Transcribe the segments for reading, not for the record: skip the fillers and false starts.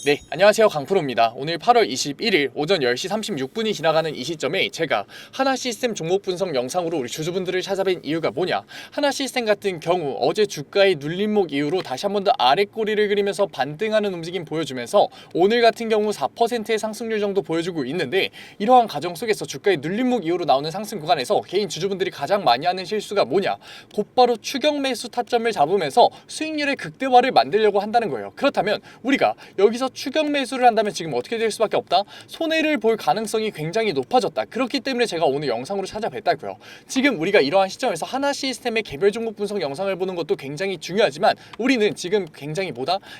네, 안녕하세요. 강프로입니다. 오늘 8월 21일 오전 10시 36분이 지나가는 이 시점에 제가 하나시스템 종목 분석 영상으로 우리 주주분들을 찾아뵌 이유가 뭐냐, 하나시스템 같은 경우 어제 주가의 눌림목 이후로 다시 한 번 더 아랫꼬리를 그리면서 반등하는 움직임 보여주면서 오늘 같은 경우 4%의 상승률 정도 보여주고 있는데, 이러한 과정 속에서 주가의 눌림목 이후로 나오는 상승 구간에서 개인 주주분들이 가장 많이 하는 실수가 뭐냐, 곧바로 추격 매수 타점을 잡으면서 수익률의 극대화를 만들려고 한다는 거예요. 그렇다면 우리가 여기서 추격 매수를 한다면 지금 어떻게 될 수밖에 없다? 손해를 볼 가능성이 굉장히 높아졌다. 그렇기 때문에 제가 오늘 영상으로 찾아뵀다고요. 지금 우리가 이러한 시점에서 하나시스템의 개별 종목 분석 영상을 보는 것도 굉장히 중요하지만 우리는 지금 굉장히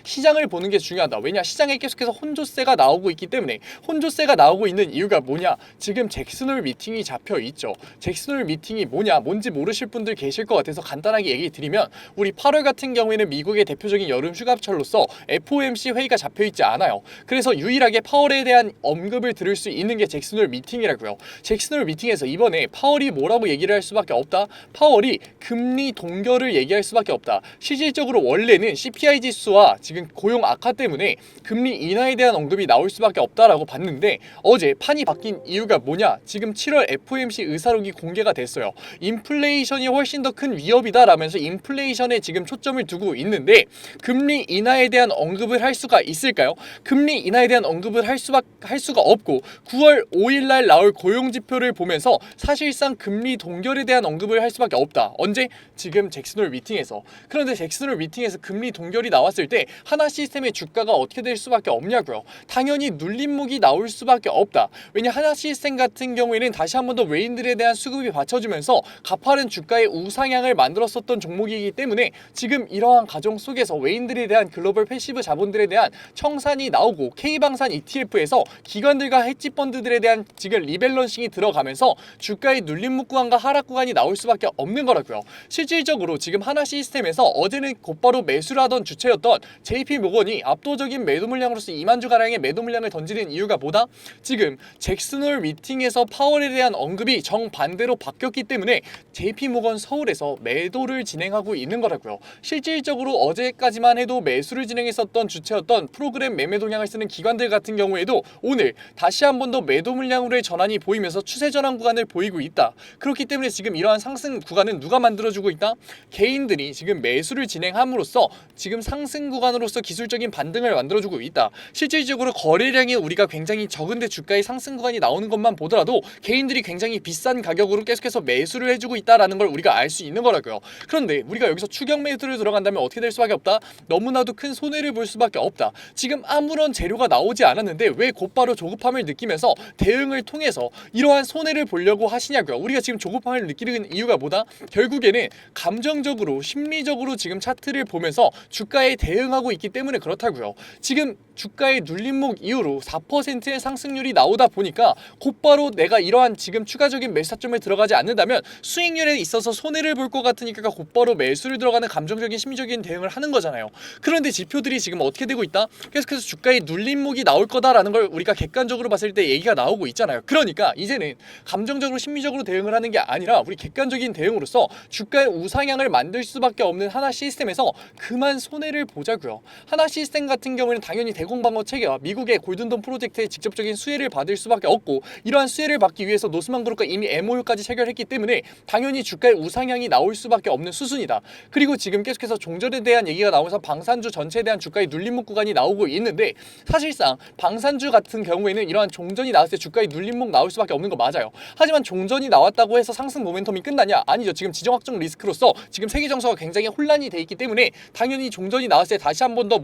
시장을 보는 게 중요하다. 왜냐? 시장에 계속해서 혼조세가 나오고 있기 때문에. 혼조세가 나오고 있는 이유가 뭐냐? 지금 잭슨홀 미팅이 잡혀 있죠. 잭슨홀 미팅이 뭐냐? 뭔지 모르실 분들 계실 것 같아서 간단하게 얘기 드리면, 우리 8월 같은 경우에는 미국의 대표적인 여름 휴가철로서 FOMC 회의가 잡혀 있지 않아요. 그래서 유일하게 파월에 대한 언급을 들을 수 있는 게 잭슨홀 미팅이라고요. 잭슨홀 미팅에서 이번에 파월이 뭐라고 얘기를 할 수밖에 없다? 파월이 금리 동결을 얘기할 수밖에 없다. 실질적으로 원래는 CPI 지수와 지금 고용 악화 때문에 금리 인하에 대한 언급이 나올 수밖에 없다라고 봤는데, 어제 판이 바뀐 이유가 뭐냐? 지금 7월 FOMC 의사록이 공개가 됐어요. 인플레이션이 훨씬 더 큰 위협이다 라면서 인플레이션에 지금 초점을 두고 있는데, 금리 인하에 대한 언급을 할 수가 있을까요? 금리 인하에 대한 언급을 할 수가 없고, 9월 5일날 나올 고용지표를 보면서 사실상 금리 동결에 대한 언급을 할 수밖에 없다. 언제? 지금 잭슨홀 미팅에서. 그런데 잭슨홀 미팅에서 금리 동결이 나왔을 때 하나시스템의 주가가 어떻게 될 수밖에 없냐고요. 당연히 눌림목이 나올 수밖에 없다. 왜냐, 하나시스템 같은 경우에는 다시 한 번 더 외인들에 대한 수급이 받쳐주면서 가파른 주가의 우상향을 만들었었던 종목이기 때문에 지금 이러한 과정 속에서 외인들에 대한 글로벌 패시브 자본들에 대한 청산이 나오고, K방산 ETF에서 기관들과 헤지펀드들에 대한 지금 리밸런싱이 들어가면서 주가의 눌림목 구간과 하락 구간이 나올 수밖에 없는 거라고요. 실질적으로 지금 하나시스템에서 어제는 곧바로 매수를 하던 주체였던 JP모건이 압도적인 매도 물량으로서 2만 주 가량의 매도 물량을 던지는 이유가 뭐다? 지금 잭슨홀 미팅에서 파월에 대한 언급이 정반대로 바뀌었기 때문에 JP모건 서울에서 매도를 진행하고 있는 거라고요. 실질적으로 어제까지만 해도 매수를 진행했었던 주체였던 프로그램 매매 동향을 쓰는 기관들 같은 경우에도 오늘 다시 한 번 더 매도 물량으로의 전환이 보이면서 추세 전환 구간을 보이고 있다. 그렇기 때문에 지금 이러한 상승 구간은 누가 만들어주고 있다? 개인들이 지금 매수를 진행함으로써 지금 상승 구간으로서 기술적인 반등을 만들어주고 있다. 실질적으로 거래량이 우리가 굉장히 적은데 주가의 상승 구간이 나오는 것만 보더라도 개인들이 굉장히 비싼 가격으로 계속해서 매수를 해주고 있다라는 걸 우리가 알 수 있는 거라고요. 그런데 우리가 여기서 추격 매수를 들어간다면 어떻게 될 수밖에 없다? 너무나도 큰 손해를 볼 수밖에 없다. 지금 아무런 재료가 나오지 않았는데 왜 곧바로 조급함을 느끼면서 대응을 통해서 이러한 손해를 보려고 하시냐고요. 우리가 지금 조급함을 느끼는 이유가 뭐다? 결국에는 감정적으로, 심리적으로 지금 차트를 보면서 주가에 대응하고 있기 때문에 그렇다고요. 지금 주가의 눌림목 이후로 4%의 상승률이 나오다 보니까 곧바로 내가 이러한 지금 추가적인 매수 타점을 들어가지 않는다면 수익률에 있어서 손해를 볼 것 같으니까 곧바로 매수를 들어가는 감정적인 심리적인 대응을 하는 거잖아요. 그런데 지표들이 지금 어떻게 되고 있다? 계속해서 주가의 눌림목이 나올 거다라는 걸 우리가 객관적으로 봤을 때 얘기가 나오고 있잖아요. 그러니까 이제는 감정적으로, 심리적으로 대응을 하는 게 아니라 우리 객관적인 대응으로서 주가의 우상향을 만들 수밖에 없는 하나 시스템에서 그만 손해를 보자고요. 하나 시스템 같은 경우에는 당연히 대공방어 체계와 미국의 골든돔 프로젝트의 직접적인 수혜를 받을 수밖에 없고, 이러한 수혜를 받기 위해서 노스만그룹과 이미 MOU까지 체결했기 때문에 당연히 주가의 우상향이 나올 수밖에 없는 수순이다. 그리고 지금 계속해서 종전에 대한 얘기가 나오면서 방산주 전체에 대한 주가의 눌림목 구간이 나오고 있는데, 사실상 방산주 같은 경우에는 이러한 종전이 나왔을 때 주가의 눌림목 나올 수밖에 없는 거 맞아요. 하지만 종전이 나왔다고 해서 상승 모멘텀이 끝나냐? 아니죠. 지금 지정 확정 리스크로서 지금 세계 정서가 굉장히 혼란이 돼 있기 때문에 당연히 종전이 나왔을 때 다시 한 번 더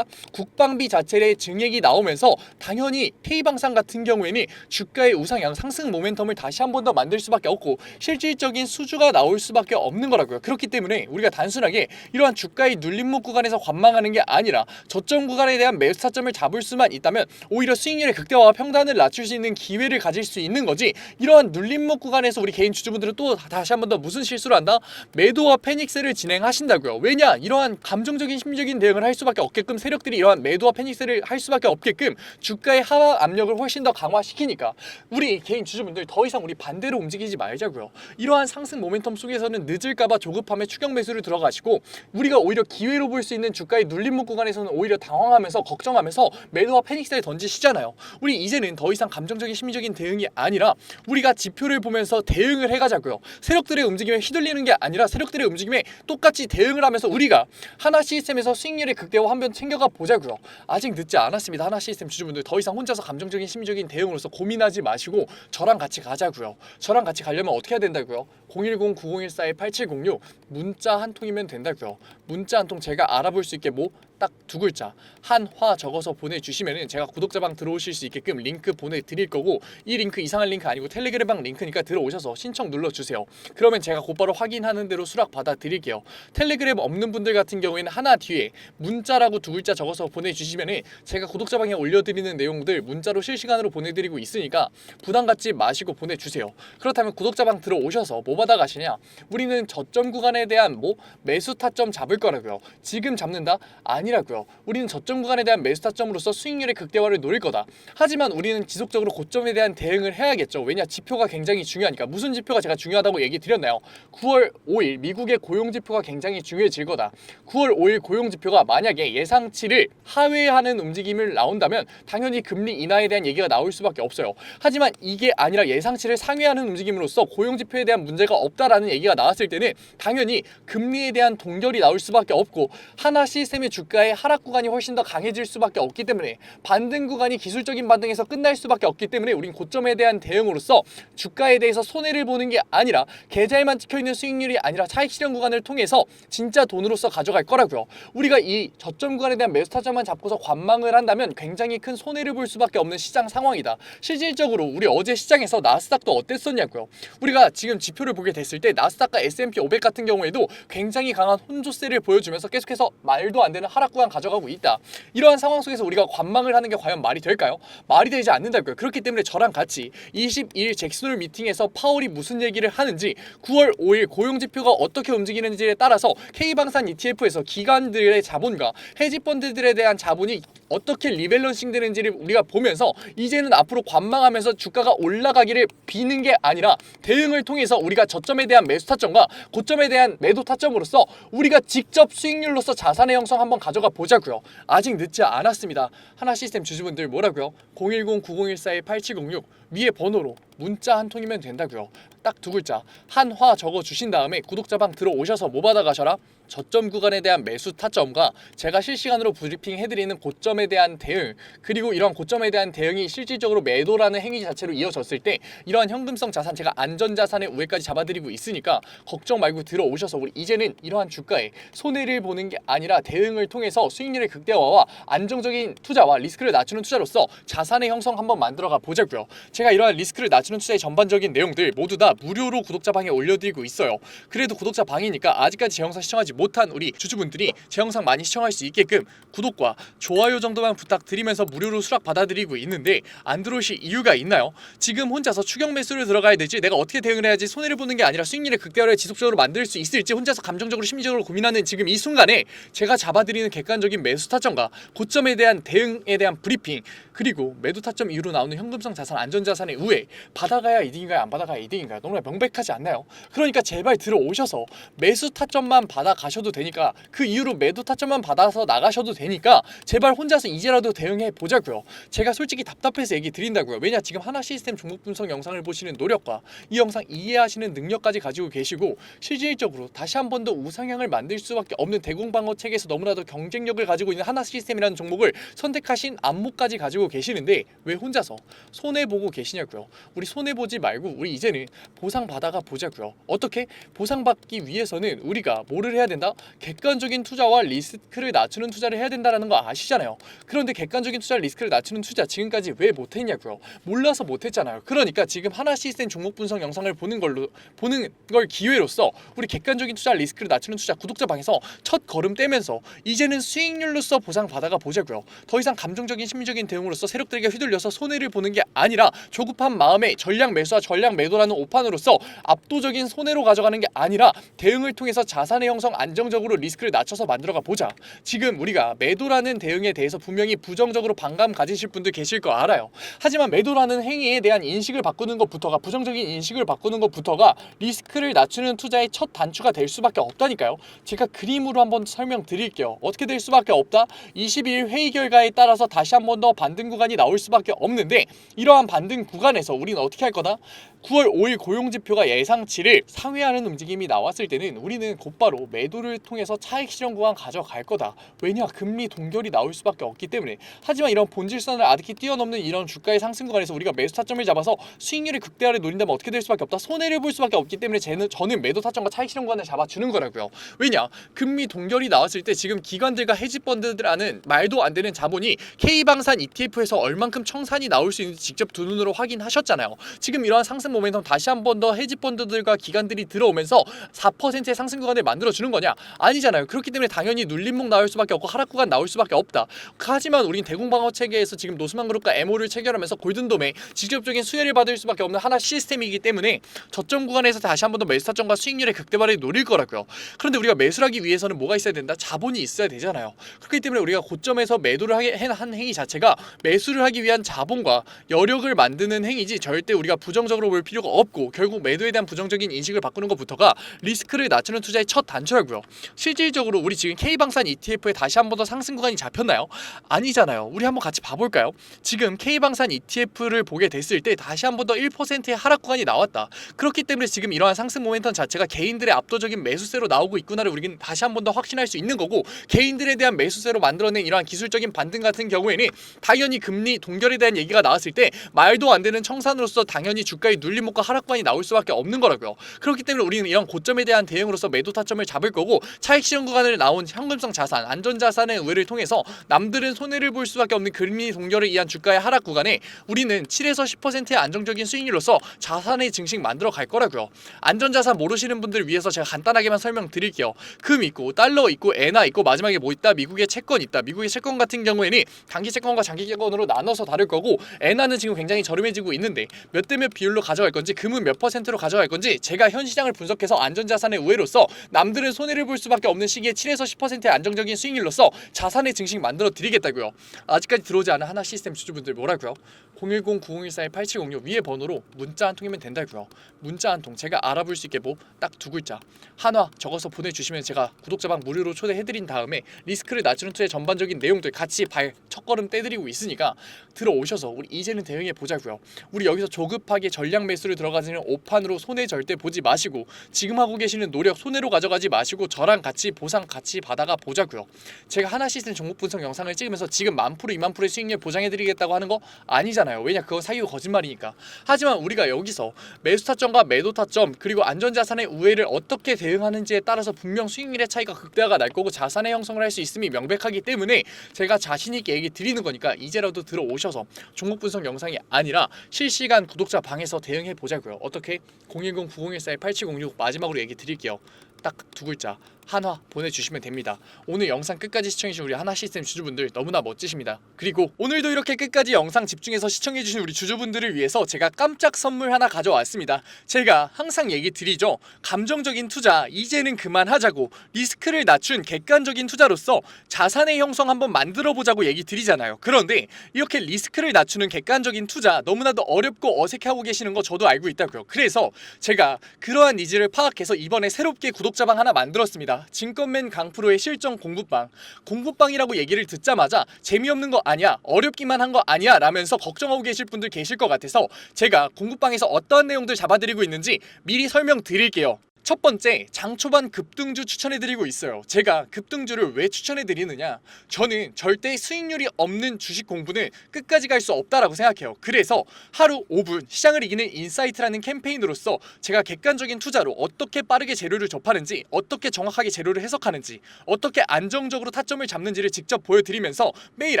국방비 자체의 증액이 나오면서 당연히 K방산 같은 경우에는 주가의 우상향, 상승 모멘텀을 다시 한 번 더 만들 수밖에 없고 실질적인 수주가 나올 수밖에 없는 거라고요. 그렇기 때문에 우리가 단순하게 이러한 주가의 눌림목 구간에서 관망하는 게 아니라 저점 구간에 대한 매수 타점을 잡을 수만 있다면 오히려 수익률의 극대화와 평단을 낮출 수 있는 기회를 가질 수 있는 거지, 이러한 눌림목 구간에서 우리 개인 주주분들은 또 다시 한 번 더 무슨 실수를 한다? 매도와 패닉세를 진행하신다고요. 왜냐? 이러한 감정적인 심리적인 대응을 할 수밖에 없게끔 세력들이 이러한 매도와 패닉세를 할 수밖에 없게끔 주가의 하락 압력을 훨씬 더 강화시키니까 우리 개인 주주분들 더 이상 우리 반대로 움직이지 말자고요. 이러한 상승 모멘텀 속에서는 늦을까봐 조급함에 추격 매수를 들어가시고, 우리가 오히려 기회로 볼 수 있는 주가의 눌림목 구간에서는 오히려 당황하면서 걱정 걱정하면서 매도와 패닉사에 던지시잖아요. 우리 이제는 더 이상 감정적인 심리적인 대응이 아니라 우리가 지표를 보면서 대응을 해가자고요. 세력들의 움직임에 휘둘리는 게 아니라 세력들의 움직임에 똑같이 대응을 하면서 우리가 하나 시스템에서 수익률의 극대화 한번 챙겨가 보자고요. 아직 늦지 않았습니다. 하나 시스템 주주분들 더 이상 혼자서 감정적인 심리적인 대응으로서 고민하지 마시고 저랑 같이 가자고요. 저랑 같이 가려면 어떻게 해야 된다고요? 010-9014-8706 문자 한 통이면 된다고요. 문자 한 통 제가 알아볼 수 있게 딱 두 글자 한화 적어서 보내주시면은 제가 구독자방 들어오실 수 있게끔 링크 보내드릴 거고, 이 링크 이상한 링크 아니고 텔레그램방 링크니까 들어오셔서 신청 눌러주세요. 그러면 제가 곧바로 확인하는 대로 수락 받아드릴게요. 텔레그램 없는 분들 같은 경우에는 하나 뒤에 문자라고 두 글자 적어서 보내주시면은 제가 구독자방에 올려드리는 내용들 문자로 실시간으로 보내드리고 있으니까 부담 갖지 마시고 보내주세요. 그렇다면 구독자방 들어오셔서 뭐 받아가시냐? 우리는 저점 구간에 대한 매수 타점 잡을 거라고요. 지금 잡는다? 아니라고요. 우리는 저점 구간에 대한 매수 타점으로서 수익률의 극대화를 노릴 거다. 하지만 우리는 지속적으로 고점에 대한 대응을 해야겠죠. 왜냐? 지표가 굉장히 중요하니까. 무슨 지표가 제가 중요하다고 얘기 드렸나요? 9월 5일 미국의 고용지표가 굉장히 중요해질 거다. 9월 5일 고용지표가 만약에 예상치를 하회하는 움직임을 나온다면 당연히 금리 인하에 대한 얘기가 나올 수밖에 없어요. 하지만 이게 아니라 예상치를 상회하는 움직임으로써 고용지표에 대한 문제가 없다라는 얘기가 나왔을 때는 당연히 금리에 대한 동결이 나올 수밖에 없고 하나 시스템의 주가의 하락 구간이 훨씬 더 강해질 수밖에 없기 때문에 반등 구간이 기술적인 반등에서 끝날 수밖에 없기 때문에 우린 고점에 대한 대응으로서 주가에 대해서 손해를 보는 게 아니라 계좌에만 찍혀있는 수익률이 아니라 차익 실현 구간을 통해서 진짜 돈으로서 가져갈 거라고요. 우리가 이 저점 구간에 대한 매수 타점만 잡고서 관망을 한다면 굉장히 큰 손해를 볼 수밖에 없는 시장 상황이다. 실질적으로 우리 어제 시장에서 나스닥도 어땠었냐고요. 우리가 지금 지표를 보게 됐을 때 나스닥과 S&P 500 같은 경우에도 굉장히 강한 혼조세를 보여주면서 계속해서 말도 안 되는 하락 구간 가져가고 있다. 이러한 상황 속에서 우리가 관망을 하는 게 과연 말이 될까요? 말이 되지 않는다고요. 그렇기 때문에 저랑 같이 22일 잭슨홀 미팅에서 파월이 무슨 얘기를 하는지, 9월 5일 고용지표가 어떻게 움직이는지에 따라서 K방산 ETF에서 기관들의 자본과 헤지펀드들에 대한 자본이 어떻게 리밸런싱 되는지를 우리가 보면서 이제는 앞으로 관망하면서 주가가 올라가기를 비는 게 아니라 대응을 통해서 우리가 저점에 대한 매수 타점과 고점에 대한 매도 타점으로서 우리가 직접 수익률로서 자산의 형성 한번 가져가 보자고요. 아직 늦지 않았습니다. 하나 시스템 주주분들 뭐라고요? 010-9014-8706 위에 번호로 문자 한 통이면 된다고요. 딱 두 글자 한화 적어 주신 다음에 구독자방 들어오셔서 뭐 받아가셔라? 저점 구간에 대한 매수 타점과 제가 실시간으로 브리핑 해드리는 고점에 대한 대응, 그리고 이러한 고점에 대한 대응이 실질적으로 매도라는 행위 자체로 이어졌을 때 이러한 현금성 자산, 제가 안전자산의 우회까지 잡아드리고 있으니까 걱정 말고 들어오셔서 우리 이제는 이러한 주가에 손해를 보는 게 아니라 대응을 통해서 수익률의 극대화와 안정적인 투자와 리스크를 낮추는 투자로서 자산의 형성 한번 만들어가 보자고요. 제가 이러한 리스크를 낮추는 투자의 전반적인 내용들 모두 다 무료로 구독자방에 올려드리고 있어요. 그래도 구독자방이니까 아직까지 제 영상 시청하지 못한 우리 주주분들이 제 영상 많이 시청할 수 있게끔 구독과 좋아요 정도만 부탁드리면서 무료로 수락 받아드리고 있는데, 안 들어오실 이유가 있나요? 지금 혼자서 추격 매수를 들어가야 될지, 내가 어떻게 대응을 해야지 손해를 보는 게 아니라 수익률의 극대화를 지속적으로 만들 수 있을지 혼자서 감정적으로 심리적으로 고민하는 지금 이 순간에 제가 잡아드리는 객관적인 매수 타점과 고점에 대한 대응에 대한 브리핑, 그리고 매도 타점 이후로 나오는 현금성 자산, 안전자산의 우회, 받아가야 이득인가요? 안 받아가야 이득인가요? 너무나 명백하지 않나요? 그러니까 제발 들어오셔서 매수 타점만 받아가셔도 되니까, 그 이후로 매도 타점만 받아서 나가셔도 되니까 제발 혼자서 이제라도 대응해 보자고요. 제가 솔직히 답답해서 얘기 드린다고요. 왜냐, 지금 하나 시스템 종목 분석 영상을 보시는 노력과 이 영상 이해하시는 능력까지 가지고 계시고 실질적으로 다시 한 번 더 우상향을 만들 수밖에 없는 대공방어 체계에서 너무나도 경쟁력을 가지고 있는 하나 시스템이라는 종목을 선택하신 안목까지 가지고 계시는데 왜 혼자서 손해보고 계시냐고요. 우리 손해보지 말고 우리 이제는 보상받아가 보자고요. 어떻게? 보상받기 위해서는 우리가 뭐를 해야 된다? 객관적인 투자와 리스크를 낮추는 투자를 해야 된다는 거 아시잖아요. 그런데 객관적인 투자, 리스크를 낮추는 투자 지금까지 왜 못했냐고요. 몰라서 못했잖아요. 그러니까 지금 하나 시스템 종목 분석 영상을 보는 걸 기회로서 우리 객관적인 투자, 리스크를 낮추는 투자 구독자방에서 첫 걸음 떼면서 이제는 수익률로서 보상받아가 보자고요. 더 이상 감정적인 심리적인 대응으로서 세력들에게 휘둘려서 손해를 보는 게 아니라 조급한 마음에 때문에 전량 매수와 전량 매도라는 오판으로서 압도적인 손해로 가져가는 게 아니라 대응을 통해서 자산의 형성 안정적으로 리스크를 낮춰서 만들어가 보자. 지금 우리가 매도라는 대응에 대해서 분명히 부정적으로 반감 가지실 분들 계실 거 알아요. 하지만 매도라는 행위에 대한 인식을 바꾸는 것부터가, 부정적인 인식을 바꾸는 것부터가 리스크를 낮추는 투자의 첫 단추가 될 수밖에 없다니까요. 제가 그림으로 한번 설명드릴게요. 어떻게 될 수밖에 없다? 22일 회의 결과에 따라서 다시 한 번 더 반등 구간이 나올 수밖에 없는데, 이러한 반등 구간에서 우리는 어떻게 할 거다? 9월 5일 고용지표가 예상치를 상회하는 움직임이 나왔을 때는 우리는 곧바로 매도를 통해서 차익 실현 구간 가져갈 거다. 왜냐? 금리 동결이 나올 수밖에 없기 때문에. 하지만 이런 본질선을 아득히 뛰어넘는 이런 주가의 상승 구간에서 우리가 매수 타점을 잡아서 수익률의 극대화를 노린다면 어떻게 될 수밖에 없다? 손해를 볼 수밖에 없기 때문에 저는 매도 타점과 차익 실현 구간을 잡아주는 거라고요. 왜냐? 금리 동결이 나왔을 때 지금 기관들과 헤지펀드들하는 말도 안 되는 자본이 K방산 ETF에서 얼만큼 청산이 나올 수 있는지 직접 두 눈으로 확인하셨잖아요. 지금 이러한 상승 모멘텀 다시 한 번 더 헤지펀드들과 기관들이 들어오면서 4%의 상승 구간을 만들어주는 거냐? 아니잖아요. 그렇기 때문에 당연히 눌림목 나올 수밖에 없고 하락 구간 나올 수밖에 없다. 하지만 우린 대공방어 체계에서 지금 노스만그룹과 MO를 체결하면서 골든돔에 직접적인 수혜를 받을 수밖에 없는 하나 시스템이기 때문에 저점 구간에서 다시 한 번 더 매수 타점과 수익률의 극대화를 노릴 거라고요. 그런데 우리가 매수를 하기 위해서는 뭐가 있어야 된다? 자본이 있어야 되잖아요. 그렇기 때문에 우리가 고점에서 매도를 한 행위 자체가 매수를 하기 위한 자본과 여력을 만드는 행위지, 절대 우리가 부정적으로 볼 필요가 없고, 결국 매도에 대한 부정적인 인식을 바꾸는 것부터가 리스크를 낮추는 투자의 첫 단추라고요. 실질적으로 우리 지금 K방산 ETF에 다시 한 번 더 상승 구간이 잡혔나요? 아니잖아요. 우리 한번 같이 봐볼까요? 지금 K방산 ETF를 보게 됐을 때 다시 한 번 더 1%의 하락 구간이 나왔다. 그렇기 때문에 지금 이러한 상승 모멘텀 자체가 개인들의 압도적인 매수세로 나오고 있구나를 우리는 다시 한 번 더 확신할 수 있는 거고, 개인들에 대한 매수세로 만들어낸 이러한 기술적인 반등 같은 경우에는 당연히 금리 동결에 대한 얘기가 나왔을 때 말도 안 되는 청산으로서 당연히 주가의 눌림목과 하락관이 나올 수밖에 없는 거라고요. 그렇기 때문에 우리는 이런 고점에 대한 대응으로서 매도 타점을 잡을 거고, 차익 실현 구간을 나온 현금성 자산, 안전자산의 우회를 통해서 남들은 손해를 볼 수밖에 없는 금리 동결에 의한 주가의 하락 구간에 우리는 7에서 10%의 안정적인 수익률로서 자산의 증식 만들어 갈 거라고요. 안전자산 모르시는 분들 위해서 제가 간단하게만 설명드릴게요. 금 있고 달러 있고 엔화 있고 마지막에 뭐 있다? 미국의 채권 있다. 미국의 채권 같은 경우에는 단기 채권과 장기 채권으로 나눠서 다를 거고, 엔화는 지금 굉장히 저렴해지고 있는데 몇 대 몇 비율로 가져갈 건지, 금은 몇 %로 가져갈 건지 제가 현 시장을 분석해서 안전자산의 우회로서 남들은 손해를 볼 수밖에 없는 시기에 7에서 10%의 안정적인 수익률로서 자산의 증식 만들어 드리겠다고요. 아직까지 들어오지 않은 하나 시스템 주주분들 뭐라고요? 010-9014-8706 위에 번호로 문자 한 통이면 된다고요. 문자 한 통 제가 알아볼 수 있게 뭐 딱 두 글자 한화 적어서 보내주시면 제가 구독자방 무료로 초대해드린 다음에 리스크를 낮추는 투자의 전반적인 내용들 같이 첫걸음 떼드리고 있으니까 들어오셔서 우리 이제는 대응해 보자고요. 우리 여기서 조급하게 전량 매수를 들어가지는 오판으로 손해 절대 보지 마시고, 지금 하고 계시는 노력 손해로 가져가지 마시고 저랑 같이 보상 같이 받아가 보자고요. 제가 하나 시스템 종목 분석 영상을 찍으면서 지금 1000%, 2000%의 수익률 보장해드리겠다고 하는 거 아니잖아요. 왜냐? 그거 사기고 거짓말이니까. 하지만 우리가 여기서 매수 타점과 매도 타점 그리고 안전자산의 우회를 어떻게 대응하는지에 따라서 분명 수익률의 차이가 극대화가 날 거고 자산의 형성을 할 수 있음이 명백하기 때문에 제가 자신있게 얘기 드리는 거니까 이제라도 들어오셔서 종목 분석 영상이 아니라 실시간 구독자 방에서 대응해 보자고요. 어떻게? 010-9014-8706 마지막으로 얘기 드릴게요. 딱 두 글자 한화 보내주시면 됩니다. 오늘 영상 끝까지 시청해주신 우리 하나 시스템 주주분들 너무나 멋지십니다. 그리고 오늘도 이렇게 끝까지 영상 집중해서 시청해주신 우리 주주분들을 위해서 제가 깜짝 선물 하나 가져왔습니다. 제가 항상 얘기 드리죠. 감정적인 투자 이제는 그만하자고, 리스크를 낮춘 객관적인 투자로서 자산의 형성 한번 만들어보자고 얘기 드리잖아요. 그런데 이렇게 리스크를 낮추는 객관적인 투자 너무나도 어렵고 어색해하고 계시는 거 저도 알고 있다고요. 그래서 제가 그러한 니즈를 파악해서 이번에 새롭게 구독자방 하나 만들었습니다. 증권맨 강프로의 실전 공부방이라고 얘기를 듣자마자 재미없는 거 아니야, 어렵기만 한 거 아니야 라면서 걱정하고 계실 분들 계실 것 같아서 제가 공부방에서 어떠한 내용들 잡아드리고 있는지 미리 설명드릴게요. 첫 번째, 장초반 급등주 추천해드리고 있어요. 제가 급등주를 왜 추천해드리느냐, 저는 절대 수익률이 없는 주식 공부는 끝까지 갈 수 없다라고 생각해요. 그래서 하루 5분 시장을 이기는 인사이트라는 캠페인으로서 제가 객관적인 투자로 어떻게 빠르게 재료를 접하는지, 어떻게 정확하게 재료를 해석하는지, 어떻게 안정적으로 타점을 잡는지를 직접 보여드리면서 매일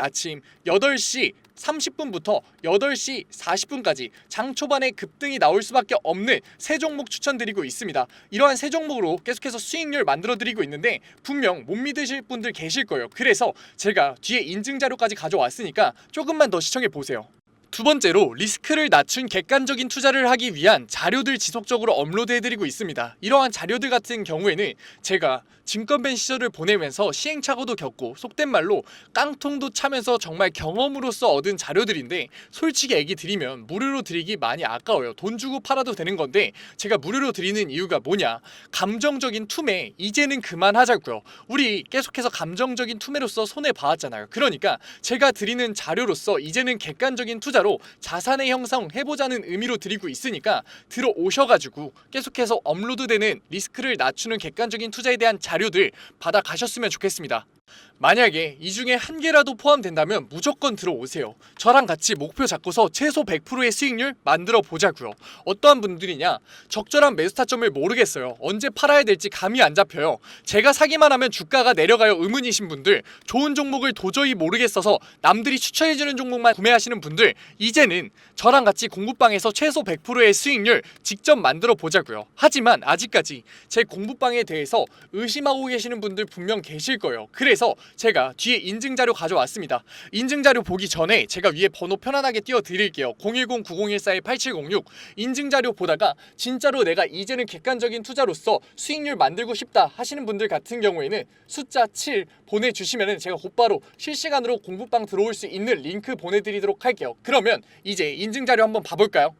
아침 8시 30분부터 8시 40분까지 장 초반에 급등이 나올 수밖에 없는 세 종목 추천드리고 있습니다. 이러한 세 종목으로 계속해서 수익률 만들어드리고 있는데 분명 못 믿으실 분들 계실 거예요. 그래서 제가 뒤에 인증 자료까지 가져왔으니까 조금만 더 시청해 보세요. 두 번째로 리스크를 낮춘 객관적인 투자를 하기 위한 자료들 지속적으로 업로드해드리고 있습니다. 이러한 자료들 같은 경우에는 제가 증권밴 시절을 보내면서 시행착오도 겪고 속된 말로 깡통도 차면서 정말 경험으로서 얻은 자료들인데, 솔직히 얘기 드리면 무료로 드리기 많이 아까워요. 돈 주고 팔아도 되는 건데 제가 무료로 드리는 이유가 뭐냐, 감정적인 투매 이제는 그만하자고요. 우리 계속해서 감정적인 투매로서 손해봐왔잖아요. 그러니까 제가 드리는 자료로서 이제는 객관적인 투자로 자산의 형성 해보자는 의미로 드리고 있으니까 들어오셔가지고 계속해서 업로드되는 리스크를 낮추는 객관적인 투자에 대한 자료들 받아가셨으면 좋겠습니다. 만약에 이 중에 한 개라도 포함된다면 무조건 들어오세요. 저랑 같이 목표 잡고서 최소 100%의 수익률 만들어 보자고요. 어떠한 분들이냐, 적절한 매수 타점을 모르겠어요. 언제 팔아야 될지 감이 안 잡혀요. 제가 사기만 하면 주가가 내려가요 의문이신 분들, 좋은 종목을 도저히 모르겠어서 남들이 추천해주는 종목만 구매하시는 분들, 이제는 저랑 같이 공부방에서 최소 100%의 수익률 직접 만들어 보자고요. 하지만 아직까지 제 공부방에 대해서 의심하고 계시는 분들 분명 계실 거예요. 그래서 제가 뒤에 인증자료 가져왔습니다. 인증자료 보기 전에 제가 위에 번호 편안하게 띄워드릴게요. 010-9014-8706. 인증자료 보다가 진짜로 내가 이제는 객관적인 투자로서 수익률 만들고 싶다 하시는 분들 같은 경우에는 숫자 7 보내주시면 제가 곧바로 실시간으로 공부방 들어올 수 있는 링크 보내드리도록 할게요. 그러면 이제 인증자료 한번 봐볼까요?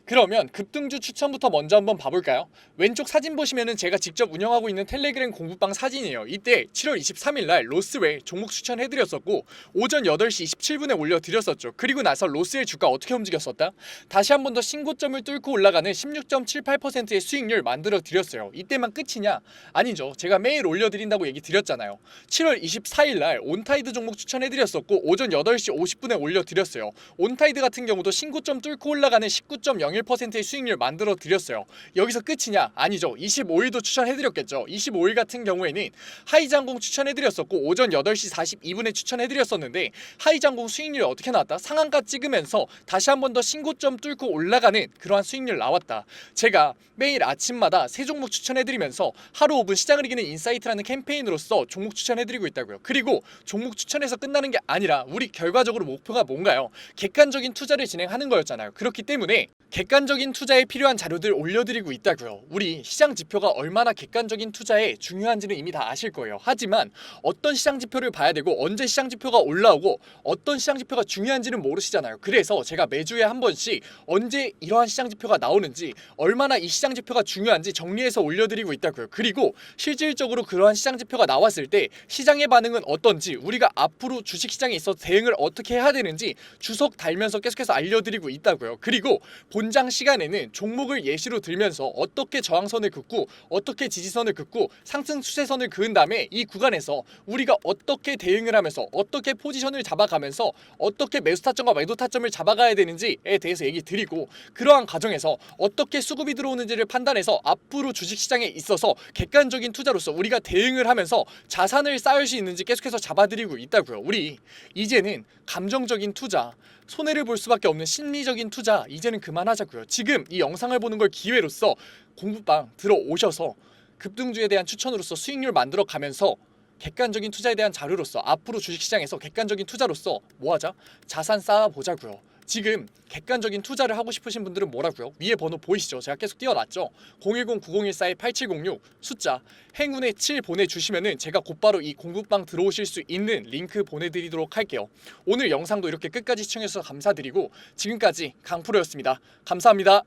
그러면 급등주 추천부터 먼저 한번 봐볼까요? 왼쪽 사진 보시면은 제가 직접 운영하고 있는 텔레그램 공부방 사진이에요. 이때 7월 23일날 로스웰 종목 추천해드렸었고 오전 8시 27분에 올려드렸었죠. 그리고 나서 로스웰 주가 어떻게 움직였었다? 다시 한 번 더 신고점을 뚫고 올라가는 16.78%의 수익률 만들어 드렸어요. 이때만 끝이냐? 아니죠. 제가 매일 올려드린다고 얘기 드렸잖아요. 7월 24일날 온타이드 종목 추천해드렸었고 오전 8시 50분에 올려드렸어요. 온타이드 같은 경우도 신고점 뚫고 올라가는 19.01%의 수익률 만들어 드렸어요. 여기서 끝이냐? 아니죠. 25일도 추천해드렸겠죠. 25일 같은 경우에는 하이장공 추천해드렸었고 오전 8시 42분에 추천해드렸었는데 하이장공 수익률이 어떻게 나왔다? 상한가 찍으면서 다시 한 번 더 신고점 뚫고 올라가는 그러한 수익률 나왔다. 제가 매일 아침마다 새 종목 추천해드리면서 하루 5분 시장을 이기는 인사이트라는 캠페인으로서 종목 추천해드리고 있다고요. 그리고 종목 추천해서 끝나는 게 아니라 우리 결과적으로 목표가 뭔가요? 객관적인 투자를 진행하는 거였잖아요. 그렇기 때문에 객관적인 투자에 필요한 자료들 올려드리고 있다고요. 우리 시장 지표가 얼마나 객관적인 투자에 중요한지는 이미 다 아실 거예요. 하지만 어떤 시장 지표를 봐야 되고 언제 시장 지표가 올라오고 어떤 시장 지표가 중요한지는 모르시잖아요. 그래서 제가 매주에 한 번씩 언제 이러한 시장 지표가 나오는지, 얼마나 이 시장 지표가 중요한지 정리해서 올려드리고 있다고요. 그리고 실질적으로 그러한 시장 지표가 나왔을 때 시장의 반응은 어떤지, 우리가 앞으로 주식시장에 있어 대응을 어떻게 해야 되는지 주석 달면서 계속해서 알려드리고 있다고요. 그리고 본장 시간에는 종목을 예시로 들면서 어떻게 저항선을 긋고 어떻게 지지선을 긋고 상승 추세선을 그은 다음에 이 구간에서 우리가 어떻게 대응을 하면서 어떻게 포지션을 잡아가면서 어떻게 매수 타점과 매도 타점을 잡아가야 되는지에 대해서 얘기 드리고, 그러한 과정에서 어떻게 수급이 들어오는지를 판단해서 앞으로 주식시장에 있어서 객관적인 투자로서 우리가 대응을 하면서 자산을 쌓을 수 있는지 계속해서 잡아드리고 있다고요. 우리 이제는 감정적인 투자, 손해를 볼 수밖에 없는 심리적인 투자 이제는 그만하자고요. 지금 이 영상을 보는 걸 기회로서 공부방 들어오셔서 급등주에 대한 추천으로서 수익률 만들어 가면서 객관적인 투자에 대한 자료로서 앞으로 주식시장에서 객관적인 투자로서 뭐하자? 자산 쌓아보자고요. 지금 객관적인 투자를 하고 싶으신 분들은 뭐라고요? 위에 번호 보이시죠? 제가 계속 띄워놨죠? 010-9014-8706 숫자 행운의 7 보내주시면은 제가 곧바로 이 공부방 들어오실 수 있는 링크 보내드리도록 할게요. 오늘 영상도 이렇게 끝까지 시청해주셔서 감사드리고 지금까지 강프로였습니다. 감사합니다.